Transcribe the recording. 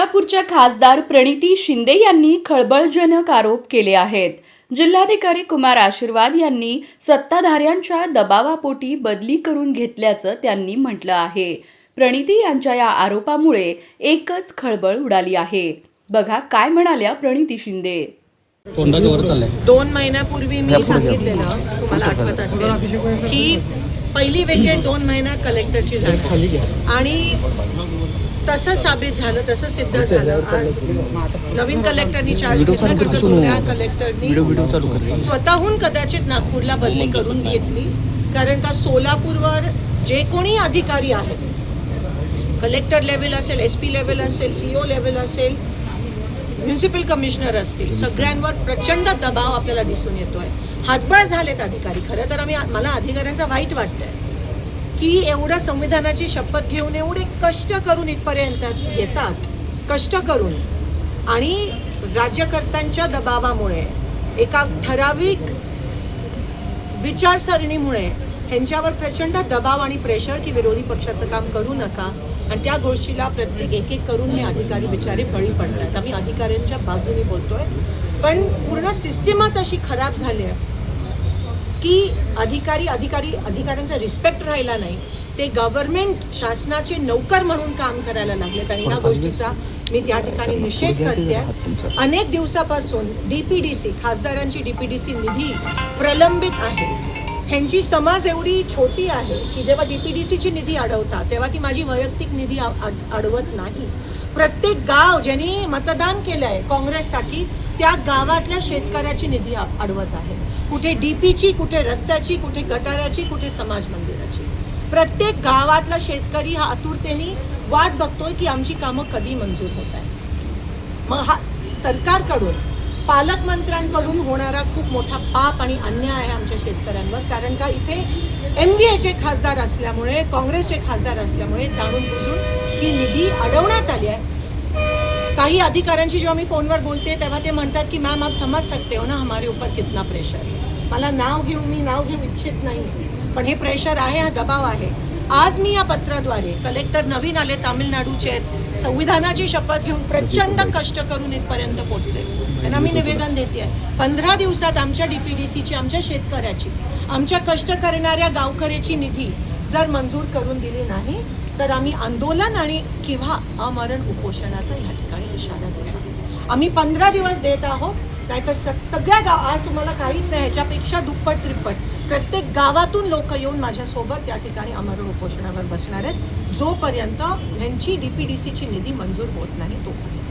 सोलापूरच्या खासदार प्रणिती शिंदे यांनी खळबळजनक आरोप केले आहेत. जिल्हाधिकारी कुमार आशीर्वाद यांनी सत्ताधाऱ्यांच्या दबावापोटी बदली करून घेतल्याचं त्यांनी म्हटलं आहे. प्रणिती यांच्या या आरोपामुळे एकच खळबळ उडाली आहे. बघा काय म्हणाल्या प्रणिती शिंदे. तोंडाच्या वर चाललंय. 2 महिन्यापूर्वी मी सांगितलेलं, तुम्हाला आठवत असेल की पहिली विकेट 2 महिन्यात कलेक्टरची झाली आणि तसं साबित झालं, तसं सिद्ध झालं. आज नवीन कलेक्टरनी चार्ज घेतला, जुन्या कलेक्टरनी स्वतःहून कदाचित नागपूरला बदली करून घेतली. कारण का सोलापूरवर जे कोणी अधिकारी आहेत, कलेक्टर लेवल असेल, SP लेवल असेल, CO लेवल असेल, म्युन्सिपल कमिशनर असतील, सगळ्यांवर प्रचंड दबाव आपल्याला दिसून येतोय. हातबळ झालेत अधिकारी. खरं तर मला अधिकाऱ्यांचा वाईट वाटतंय की एवढं संविधानाची शपथ घेऊन एवढे कष्ट करून इथपर्यंत येतात, कष्ट करून, आणि राज्यकर्त्यांच्या दबावामुळे, एका ठराविक विचारसरणीमुळे ह्यांच्यावर प्रचंड दबाव आणि प्रेशर की विरोधी पक्षाचं काम करू नका, आणि त्या गोष्टीला प्रत्येक एक करून हे अधिकारी बिचारे बळी पडतात. आम्ही अधिकाऱ्यांच्या बाजूने बोलतोय, पण पूर्ण सिस्टीमच अशी खराब झाली आहे की अधिकाऱ्यांचा रिस्पेक्ट राहिला नाही. ते गव्हर्नमेंट शासनाचे नौकर म्हणून काम करायला लागलेत आणि या गोष्टीचा मी त्या ठिकाणी निषेध करते. अनेक दिवसापासून DPDC, खासदारांची DPDC निधी प्रलंबित आहे. ह्यांची समज एवढी छोटी आहे की जेव्हा DPDCची निधी अडवतात तेव्हा ती माझी वैयक्तिक निधी अडवत नाही. प्रत्येक गाव ज्यांनी मतदान केलं आहे काँग्रेससाठी, त्या गावातल्या शेतकऱ्याची निधी अडवत आहे. कुठे DPची, कुठे रस्त्याची, कुठे गटाराची, कुठे समाज मंदिराची. प्रत्येक गावातला शेतकरी हा आतुरतेने वाट बघतोय की आमची कामं कधी मंजूर होत आहे. मग हा सरकारकडून, पालकमंत्र्यांकडून होणारा खूप मोठा पाप आणि अन्याय आहे आमच्या शेतकऱ्यांवर. कारण का इथे MVAचे खासदार असल्यामुळे, काँग्रेसचे खासदार असल्यामुळे जाणून बुजून ही निधी अडवण्यात आली आहे. काही अधिकाऱ्यांशी जेव्हा मी फोनवर बोलते तेव्हा ते म्हणतात की मॅम आप समज सकते हो ना हमारे ऊपर कितना प्रेशर है. मला मी नाव घेऊ इच्छित नाही, पण हे प्रेशर आहे, हा दबाव आहे. आज मी या पत्राद्वारे, कलेक्टर नवीन आले, तामिळनाडूचे आहेत, संविधानाची शपथ घेऊन प्रचंड कष्ट करून इथपर्यंत पोहोचले, त्यांना मी निवेदन देते आहे. 15 दिवसात आमच्या DPDCची, आमच्या शेतकऱ्याची, आमच्या कष्ट करणाऱ्या गावकऱ्याची निधी जर मंजूर करून दिली नाही तर आम्ही आंदोलन आणि किंवा आमरण उपोषणाचा या ठिकाणी इशारा देत आहोत. आम्ही 15 दिवस देत आहोत, नाहीतर सगळ्या गाव, आज तुम्हाला काहीच नाही, ह्याच्यापेक्षा दुप्पट त्रिप्पट प्रत्येक गावातून लोक येऊन माझ्यासोबत त्या ठिकाणी आमरण उपोषणावर बसणार आहेत, जोपर्यंत ह्यांची DPDCची निधी मंजूर होत नाही तोपर्यंत.